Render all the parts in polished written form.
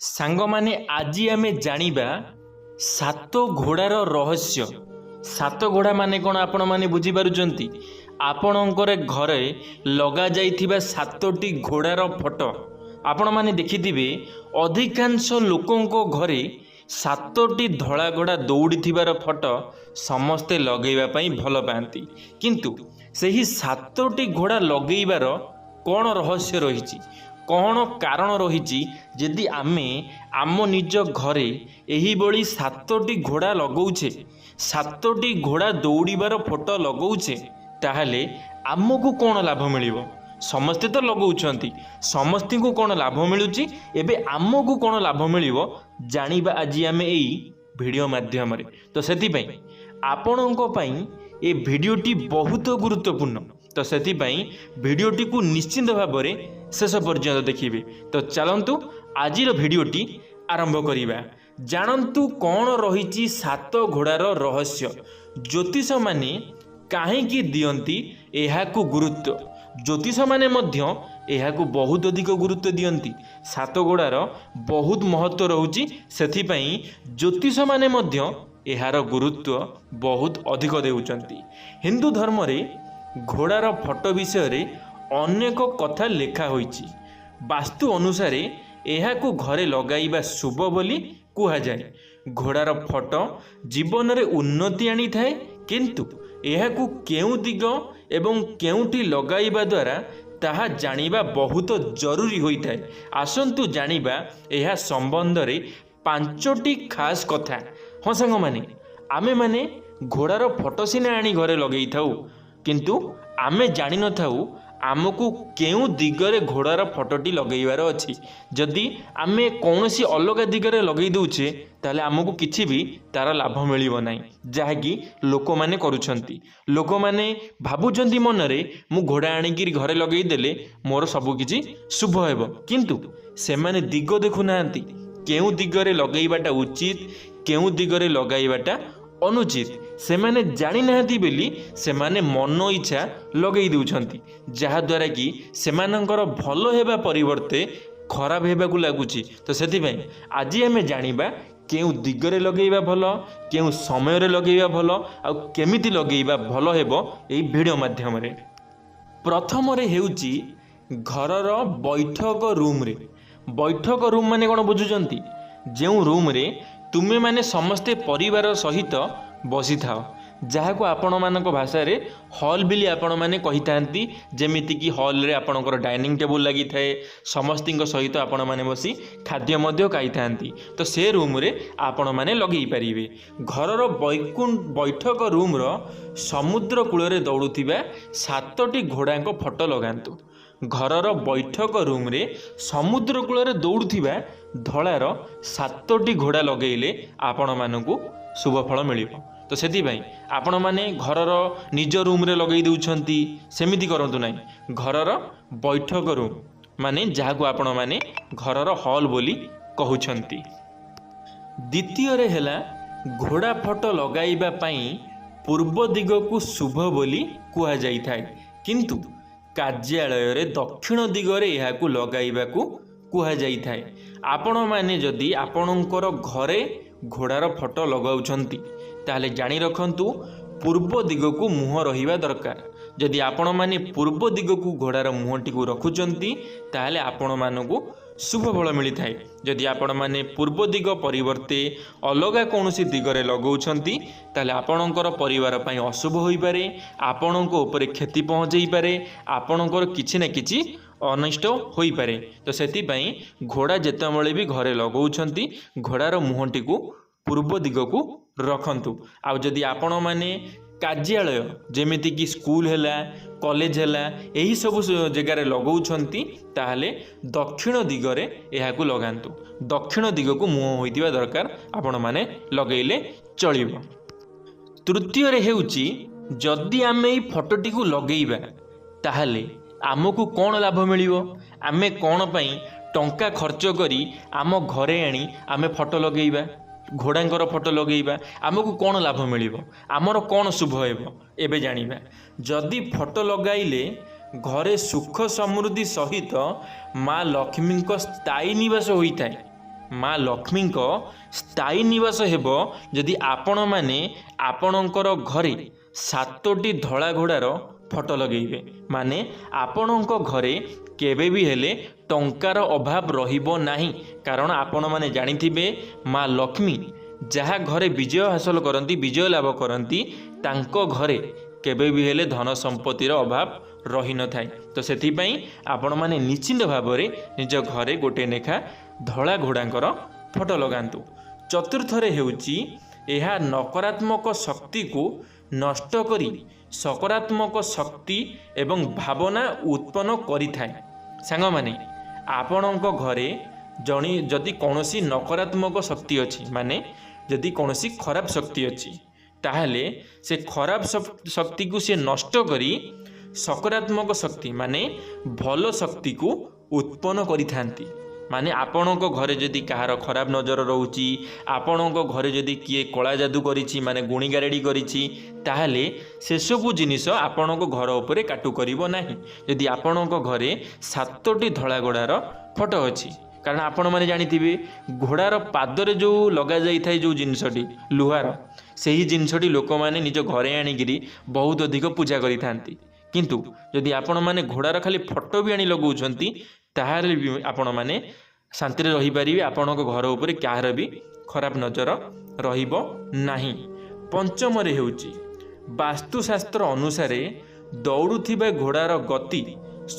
ସାଙ୍ଗମାନେ ଆଜି ଆମେ ଜାଣିବା ସାତ ଘୋଡ଼ାର ରହସ୍ୟ। ସାତ ଘୋଡ଼ା ମାନେ କ'ଣ ଆପଣମାନେ ବୁଝିପାରୁଛନ୍ତି? ଆପଣଙ୍କର ଘରେ ଲଗାଯାଇଥିବା ସାତଟି ଘୋଡ଼ାର ଫଟୋ ଆପଣମାନେ ଦେଖିଥିବେ। ଅଧିକାଂଶ ଲୋକଙ୍କ ଘରେ ସାତଟି ଧଳା ଘୋଡ଼ା ଦୌଡ଼ିଥିବାର ଫଟୋ ସମସ୍ତେ ଲଗେଇବା ପାଇଁ ଭଲ ପାଆନ୍ତି। କିନ୍ତୁ ସେହି ସାତଟି ଘୋଡ଼ା ଲଗେଇବାର କ'ଣ ରହସ୍ୟ ରହିଛି, କ'ଣ କାରଣ ରହିଛି? ଯଦି ଆମେ ଆମ ନିଜ ଘରେ ଏହିଭଳି ସାତଟି ଘୋଡ଼ା ଲଗାଉଛେ, ସାତଟି ଘୋଡ଼ା ଦୌଡ଼ିବାର ଫଟୋ ଲଗାଉଛେ, ତାହେଲେ ଆମକୁ କ'ଣ ଲାଭ ମିଳିବ? ସମସ୍ତେ ତ ଲଗାଉଛନ୍ତି, ସମସ୍ତଙ୍କୁ କ'ଣ ଲାଭ ମିଳୁଛି? ଏବେ ଆମକୁ କ'ଣ ଲାଭ ମିଳିବ ଜାଣିବା ଆଜି ଆମେ ଏଇ ଭିଡ଼ିଓ ମାଧ୍ୟମରେ। ତ ସେଥିପାଇଁ ଆପଣଙ୍କ ପାଇଁ ଏ ଭିଡ଼ିଓଟି ବହୁତ ଗୁରୁତ୍ୱପୂର୍ଣ୍ଣ। ତ ସେଥିପାଇଁ ଭିଡ଼ିଓଟିକୁ ନିଶ୍ଚିନ୍ତ ଭାବରେ ଶେଷ ପର୍ଯ୍ୟନ୍ତ ଦେଖିବେ। ତ ଚାଲନ୍ତୁ ଆଜିର ଭିଡ଼ିଓଟି ଆରମ୍ଭ କରିବା। ଜାଣନ୍ତୁ କ'ଣ ରହିଛି ସାତ ଘୋଡ଼ାର ରହସ୍ୟ। ଜ୍ୟୋତିଷମାନେ କାହିଁକି ଦିଅନ୍ତି ଏହାକୁ ଗୁରୁତ୍ୱ? ଜ୍ୟୋତିଷମାନେ ମଧ୍ୟ ଏହାକୁ ବହୁତ ଅଧିକ ଗୁରୁତ୍ୱ ଦିଅନ୍ତି। ସାତ ଘୋଡ଼ାର ବହୁତ ମହତ୍ତ୍ୱ ରହୁଛି, ସେଥିପାଇଁ ଜ୍ୟୋତିଷମାନେ ମଧ୍ୟ ଏହାର ଗୁରୁତ୍ୱ ବହୁତ ଅଧିକ ଦେଉଛନ୍ତି। ହିନ୍ଦୁ ଧର୍ମରେ ଘୋଡ଼ାର ଫଟୋ ବିଷୟରେ ଅନେକ କଥା ଲେଖା ହୋଇଛି। ବାସ୍ତୁ ଅନୁସାରେ ଏହାକୁ ଘରେ ଲଗାଇବା ଶୁଭ ବୋଲି କୁହାଯାଏ। ଘୋଡ଼ାର ଫଟୋ ଜୀବନରେ ଉନ୍ନତି ଆଣିଥାଏ, କିନ୍ତୁ ଏହାକୁ କେଉଁ ଦିଗ ଏବଂ କେଉଁଠି ଲଗାଇବା ଦ୍ୱାରା ତାହା ଜାଣିବା ବହୁତ ଜରୁରୀ ହୋଇଥାଏ। ଆସନ୍ତୁ ଜାଣିବା ଏହା ସମ୍ବନ୍ଧରେ 5ଟି ଖାସ୍ କଥା। ହଁ ସାଙ୍ଗମାନେ, ଆମେମାନେ ଘୋଡ଼ାର ଫଟୋ ସିନା ଆଣି ଘରେ ଲଗେଇଥାଉ, କିନ୍ତୁ ଆମେ ଜାଣିନଥାଉ ଆମକୁ କେଉଁ ଦିଗରେ ଘୋଡ଼ାର ଫଟୋଟି ଲଗେଇବାର ଅଛି। ଯଦି ଆମେ କୌଣସି ଅଲଗା ଦିଗରେ ଲଗେଇ ଦେଉଛେ, ତାହେଲେ ଆମକୁ କିଛି ବି ତା'ର ଲାଭ ମିଳିବ ନାହିଁ, ଯାହାକି ଲୋକମାନେ କରୁଛନ୍ତି। ଲୋକମାନେ ଭାବୁଛନ୍ତି ମନରେ, ମୁଁ ଘୋଡ଼ା ଆଣିକିରି ଘରେ ଲଗେଇଦେଲେ ମୋର ସବୁକିଛି ଶୁଭ ହେବ, କିନ୍ତୁ ସେମାନେ ଦିଗ ଦେଖୁନାହାନ୍ତି। କେଉଁ ଦିଗରେ ଲଗେଇବାଟା ଉଚିତ, କେଉଁ ଦିଗରେ ଲଗାଇବାଟା ଅନୁଚିତ ସେମାନେ ଜାଣିନାହାନ୍ତି ବୋଲି ସେମାନେ ମନ ଇଚ୍ଛା ଲଗେଇ ଦେଉଛନ୍ତି, ଯାହାଦ୍ୱାରା କି ସେମାନଙ୍କର ଭଲ ହେବା ପରିବର୍ତ୍ତେ ଖରାପ ହେବାକୁ ଲାଗୁଛି। ତ ସେଥିପାଇଁ ଆଜି ଆମେ ଜାଣିବା କେଉଁ ଦିଗରେ ଲଗେଇବା ଭଲ, କେଉଁ ସମୟରେ ଲଗେଇବା ଭଲ, ଆଉ କେମିତି ଲଗେଇବା ଭଲ ହେବ ଏହି ଭିଡ଼ିଓ ମାଧ୍ୟମରେ। ପ୍ରଥମରେ ହେଉଛି ଘରର ବୈଠକ ରୁମ୍ରେ। ବୈଠକ ରୁମ୍ ମାନେ କ'ଣ ବୁଝୁଛନ୍ତି? ଯେଉଁ ରୁମ୍ରେ ତୁମେମାନେ ସମସ୍ତେ ପରିବାର ସହିତ ବସିଥାଅ, ଯାହାକୁ ଆପଣମାନଙ୍କ ଭାଷାରେ ହଲ୍ ବୋଲି ଆପଣମାନେ କହିଥାନ୍ତି। ଯେମିତିକି ହଲ୍ରେ ଆପଣଙ୍କର ଡାଇନିଂ ଟେବୁଲ୍ ଲାଗିଥାଏ, ସମସ୍ତଙ୍କ ସହିତ ଆପଣମାନେ ବସି ଖାଦ୍ୟ ମଧ୍ୟ ଖାଇଥାନ୍ତି। ତ ସେ ରୁମ୍ରେ ଆପଣମାନେ ଲଗେଇ ପାରିବେ। ଘରର ବୈଠକ ରୁମ୍ର ସମୁଦ୍ର କୂଳରେ ଦୌଡ଼ୁଥିବା 7ଟି ଘୋଡ଼ାଙ୍କ ଫଟୋ ଲଗାନ୍ତୁ। ଘରର ବୈଠକ ରୁମ୍ରେ ସମୁଦ୍ର କୂଳରେ ଦୌଡ଼ୁଥିବା ଧଳାର 7ଟି ଘୋଡ଼ା ଲଗେଇଲେ ଆପଣମାନଙ୍କୁ ଶୁଭ ଫଳ ମିଳିବ। ତ ସେଥିପାଇଁ ଆପଣମାନେ ଘରର ନିଜ ରୁମ୍ରେ ଲଗେଇ ଦେଉଛନ୍ତି, ସେମିତି କରନ୍ତୁ ନାହିଁ। ଘରର ବୈଠକ ରୁମ୍ ମାନେ ଯାହାକୁ ଆପଣମାନେ ଘରର ହଲ୍ ବୋଲି କହୁଛନ୍ତି। ଦ୍ୱିତୀୟରେ ହେଲା ଘୋଡ଼ା ଫଟୋ ଲଗାଇବା ପାଇଁ ପୂର୍ବ ଦିଗକୁ ଶୁଭ ବୋଲି କୁହାଯାଇଥାଏ, କିନ୍ତୁ କାର୍ଯ୍ୟାଳୟରେ ଦକ୍ଷିଣ ଦିଗରେ ଏହାକୁ ଲଗାଇବାକୁ କୁହାଯାଇଥାଏ। ଆପଣମାନେ ଯଦି ଆପଣଙ୍କର ଘରେ ଘୋଡ଼ାର ଫଟୋ ଲଗାଉଛନ୍ତି, ତାହେଲେ ଜାଣି ରଖନ୍ତୁ ପୂର୍ବ ଦିଗକୁ ମୁହଁ ରହିବା ଦରକାର। ଯଦି ଆପଣମାନେ ପୂର୍ବ ଦିଗକୁ ଘୋଡ଼ାର ମୁହଁଟିକୁ ରଖୁଛନ୍ତି, ତାହେଲେ ଆପଣମାନଙ୍କୁ ଶୁଭ ଫଳ ମିଳିଥାଏ। ଯଦି ଆପଣମାନେ ପୂର୍ବ ଦିଗ ପରିବର୍ତ୍ତେ ଅଲଗା କୌଣସି ଦିଗରେ ଲଗାଉଛନ୍ତି, ତାହେଲେ ଆପଣଙ୍କର ପରିବାର ପାଇଁ ଅଶୁଭ ହୋଇପାରେ, ଆପଣଙ୍କ ଉପରେ କ୍ଷତି ପହଞ୍ଚେଇପାରେ, ଆପଣଙ୍କର କିଛି ନା କିଛି ଅନିଷ୍ଟ ହୋଇପାରେ। ତ ସେଥିପାଇଁ ଘୋଡ଼ା ଯେତେବେଳେ ବି ଘରେ ଲଗାଉଛନ୍ତି, ଘୋଡ଼ାର ମୁହଁଟିକୁ ପୂର୍ବ ଦିଗକୁ ରଖନ୍ତୁ। ଆଉ ଯଦି ଆପଣମାନେ କାର୍ଯ୍ୟାଳୟ ଯେମିତିକି ସ୍କୁଲ ହେଲା, କଲେଜ ହେଲା, ଏହିସବୁ ଜାଗାରେ ଲଗାଉଛନ୍ତି, ତାହେଲେ ଦକ୍ଷିଣ ଦିଗରେ ଏହାକୁ ଲଗାନ୍ତୁ। ଦକ୍ଷିଣ ଦିଗକୁ ମୁହଁ ହୋଇଥିବା ଦରକାର, ଆପଣମାନେ ଲଗେଇଲେ ଚଳିବ। ତୃତୀୟରେ ହେଉଛି, ଯଦି ଆମେ ଏଇ ଫଟୋଟିକୁ ଲଗେଇବା, ତାହେଲେ ଆମକୁ କ'ଣ ଲାଭ ମିଳିବ? ଆମେ କ'ଣ ପାଇଁ ଟଙ୍କା ଖର୍ଚ୍ଚ କରି ଆମ ଘରେ ଆଣି ଆମେ ଫଟୋ ଲଗେଇବା, ଘୋଡ଼ାଙ୍କର ଫଟୋ ଲଗେଇବା? ଆମକୁ କ'ଣ ଲାଭ ମିଳିବ? ଆମର କ'ଣ ଶୁଭ ହେବ? ଏବେ ଜାଣିବା। ଯଦି ଫଟୋ ଲଗାଇଲେ ଘରେ ସୁଖ ସମୃଦ୍ଧି ସହିତ ମା ଲକ୍ଷ୍ମୀଙ୍କ ସ୍ଥାୟୀ ନିବାସ ହୋଇଥାଏ, ମା ଲକ୍ଷ୍ମୀଙ୍କ ସ୍ଥାୟୀ ନିବାସ ହେବ ଯଦି ଆପଣମାନେ ଆପଣଙ୍କର ଘରେ 7ଟି ଧଳା ଘୋଡ଼ାର ଫଟୋ ଲଗେଇବେ। ମାନେ ଆପଣଙ୍କ ଘରେ କେବେ ବି ହେଲେ ଟଙ୍କାର ଅଭାବ ରହିବ ନାହିଁ। କାରଣ ଆପଣମାନେ ଜାଣିଥିବେ ମା ଲକ୍ଷ୍ମୀ ଯାହା ଘରେ ବିଜୟ ହାସଲ କରନ୍ତି, ବିଜୟ ଲାଭ କରନ୍ତି, ତାଙ୍କ ଘରେ କେବେ ବି ହେଲେ ଧନ ସମ୍ପତ୍ତିର ଅଭାବ ରହିନଥାଏ। ତ ସେଥିପାଇଁ ଆପଣମାନେ ନିଶ୍ଚିନ୍ତ ଭାବରେ ନିଜ ଘରେ ଗୋଟିଏ ଲେଖା ଧଳା ଘୋଡ଼ାଙ୍କର ଫଟୋ ଲଗାନ୍ତୁ। ଚତୁର୍ଥରେ ହେଉଛି ଏହା ନକାରାତ୍ମକ ଶକ୍ତିକୁ ନଷ୍ଟ କରି ସକାରାତ୍ମକ ଶକ୍ତି ଏବଂ ଭାବନା ଉତ୍ପନ୍ନ କରିଥାଏ। ସାଙ୍ଗମାନେ, ଆପଣଙ୍କ ଘରେ ଯଦି କୌଣସି ନକାରାତ୍ମକ ଶକ୍ତି ଅଛି, ମାନେ ଯଦି କୌଣସି ଖରାପ ଶକ୍ତି ଅଛି, ତାହେଲେ ସେ ଖରାପ ଶକ୍ତିକୁ ସେ ନଷ୍ଟ କରି ସକାରାତ୍ମକ ଶକ୍ତି ମାନେ ଭଲ ଶକ୍ତିକୁ ଉତ୍ପନ୍ନ କରିଥାନ୍ତି। ମାନେ ଆପଣଙ୍କ ଘରେ ଯଦି କାହାର ଖରାପ ନଜର ରହୁଛି, ଆପଣଙ୍କ ଘରେ ଯଦି କିଏ କଳା ଯାଦୁ କରିଛି, ମାନେ ଗୁଣିଗାରେଡ଼ି କରିଛି, ତାହେଲେ ସେସବୁ ଜିନିଷ ଆପଣଙ୍କ ଘର ଉପରେ କାଟୁ କରିବ ନାହିଁ ଯଦି ଆପଣଙ୍କ ଘରେ 7ଟି ଧଳା ଘୋଡ଼ାର ଫଟୋ ଅଛି। କାରଣ ଆପଣମାନେ ଜାଣିଥିବେ ଘୋଡ଼ାର ପାଦରେ ଯେଉଁ ଲଗାଯାଇଥାଏ ଯେଉଁ ଜିନିଷଟି ଲୁହାର, ସେହି ଜିନିଷଟି ଲୋକମାନେ ନିଜ ଘରେ ଆଣିକିରି ବହୁତ ଅଧିକ ପୂଜା କରିଥାନ୍ତି। କିନ୍ତୁ ଯଦି ଆପଣମାନେ ଘୋଡ଼ାର ଖାଲି ଫଟୋ ବି ଆଣି ଲଗାଉଛନ୍ତି, ତାହେଲେ ବି ଆପଣମାନେ ଶାନ୍ତିରେ ରହିପାରିବେ। ଆପଣଙ୍କ ଘର ଉପରେ କାହାର ବି ଖରାପ ନଜର ରହିବ ନାହିଁ। ପଞ୍ଚମରେ ହେଉଛି ବାସ୍ତୁଶାସ୍ତ୍ର ଅନୁସାରେ ଦୌଡ଼ୁଥିବା ଘୋଡ଼ାର ଗତି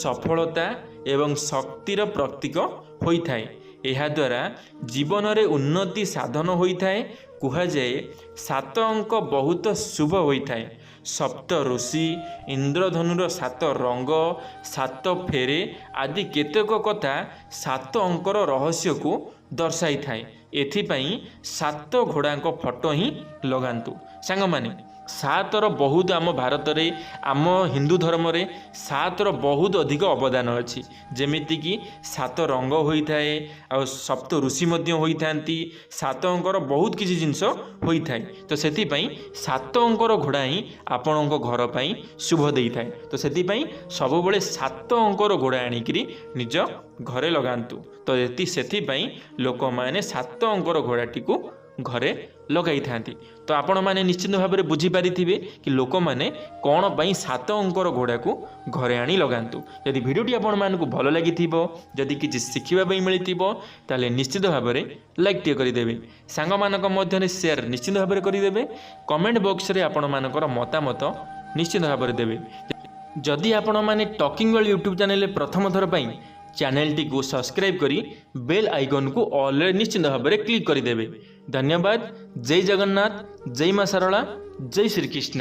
ସଫଳତା ଏବଂ ଶକ୍ତିର ପ୍ରତୀକ ହୋଇଥାଏ। ଏହାଦ୍ୱାରା ଜୀବନରେ ଉନ୍ନତି ସାଧନ ହୋଇଥାଏ। କୁହାଯାଏ 7 ଅଙ୍କ ବହୁତ ଶୁଭ ହୋଇଥାଏ। ସପ୍ତ ଋଷି, ଇନ୍ଦ୍ରଧନୁର 7 ରଙ୍ଗ, 7 ଫେରେ ଆଦି କେତେକ କଥା 7 ଅଙ୍କର ରହସ୍ୟକୁ ଦର୍ଶାଇଥାଏ। ଏଥିପାଇଁ 7 ଘୋଡ଼ାଙ୍କ ଫଟୋ ହିଁ ଲଗାନ୍ତୁ। ସାଙ୍ଗମାନେ, 7ର ବହୁତ ଆମ ଭାରତରେ, ଆମ ହିନ୍ଦୁ ଧର୍ମରେ 7ର ବହୁତ ଅଧିକ ଅବଦାନ ଅଛି। ଯେମିତିକି 7 ରଙ୍ଗ ହୋଇଥାଏ, ଆଉ ସପ୍ତ ଋଷି ମଧ୍ୟ ହୋଇଥାନ୍ତି, 7 ଅଙ୍କର ବହୁତ କିଛି ଜିନିଷ ହୋଇଥାଏ। ତ ସେଥିପାଇଁ 7 ଅଙ୍କର ଘୋଡ଼ା ହିଁ ଆପଣଙ୍କ ଘର ପାଇଁ ଶୁଭ ଦେଇଥାଏ। ତ ସେଥିପାଇଁ ସବୁବେଳେ 7 ଅଙ୍କର ଘୋଡ଼ା ଆଣିକିରି ନିଜ ଘରେ ଲଗାନ୍ତୁ। ତ ସେଥିପାଇଁ ଲୋକମାନେ 7 ଅଙ୍କର ଘୋଡ଼ାଟିକୁ ଘରେ ଲଗାଇଥାନ୍ତି। ତ ଆପଣମାନେ ନିଶ୍ଚିତ ଭାବରେ ବୁଝିପାରିଥିବେ କି ଲୋକମାନେ କ'ଣ ପାଇଁ 7 ଅଙ୍କର ଘୋଡ଼ାକୁ ଘରେ ଆଣି ଲଗାନ୍ତୁ। ଯଦି ଭିଡ଼ିଓଟି ଆପଣମାନଙ୍କୁ ଭଲ ଲାଗିଥିବ, ଯଦି କିଛି ଶିଖିବା ପାଇଁ ମିଳିଥିବ, ତାହେଲେ ନିଶ୍ଚିତ ଭାବରେ ଲାଇକ୍ଟିଏ କରିଦେବେ। ସାଙ୍ଗମାନଙ୍କ ମଧ୍ୟରେ ସେୟାର ନିଶ୍ଚିତ ଭାବରେ କରିଦେବେ। କମେଣ୍ଟ ବକ୍ସରେ ଆପଣମାନଙ୍କର ମତାମତ ନିଶ୍ଚିତ ଭାବରେ ଦେବେ। ଯଦି ଆପଣମାନେ ଟକିଂ ୱାର୍ଲ୍ଡ ୟୁଟ୍ୟୁବ୍ ଚ୍ୟାନେଲରେ ପ୍ରଥମ ଥର ପାଇଁ ଚ୍ୟାନେଲଟିକୁ ସବସ୍କ୍ରାଇବ୍ କରି ବେଲ୍ ଆଇକନ୍କୁ ଅଲ୍ରେ ନିଶ୍ଚିତ ଭାବରେ କ୍ଲିକ୍ କରିଦେବେ। ଧନ୍ୟବାଦ। ଜୟ ଜଗନ୍ନାଥ, ଜୟ ମା ଶାରଳା, ଜୟ ଶ୍ରୀକୃଷ୍ଣ।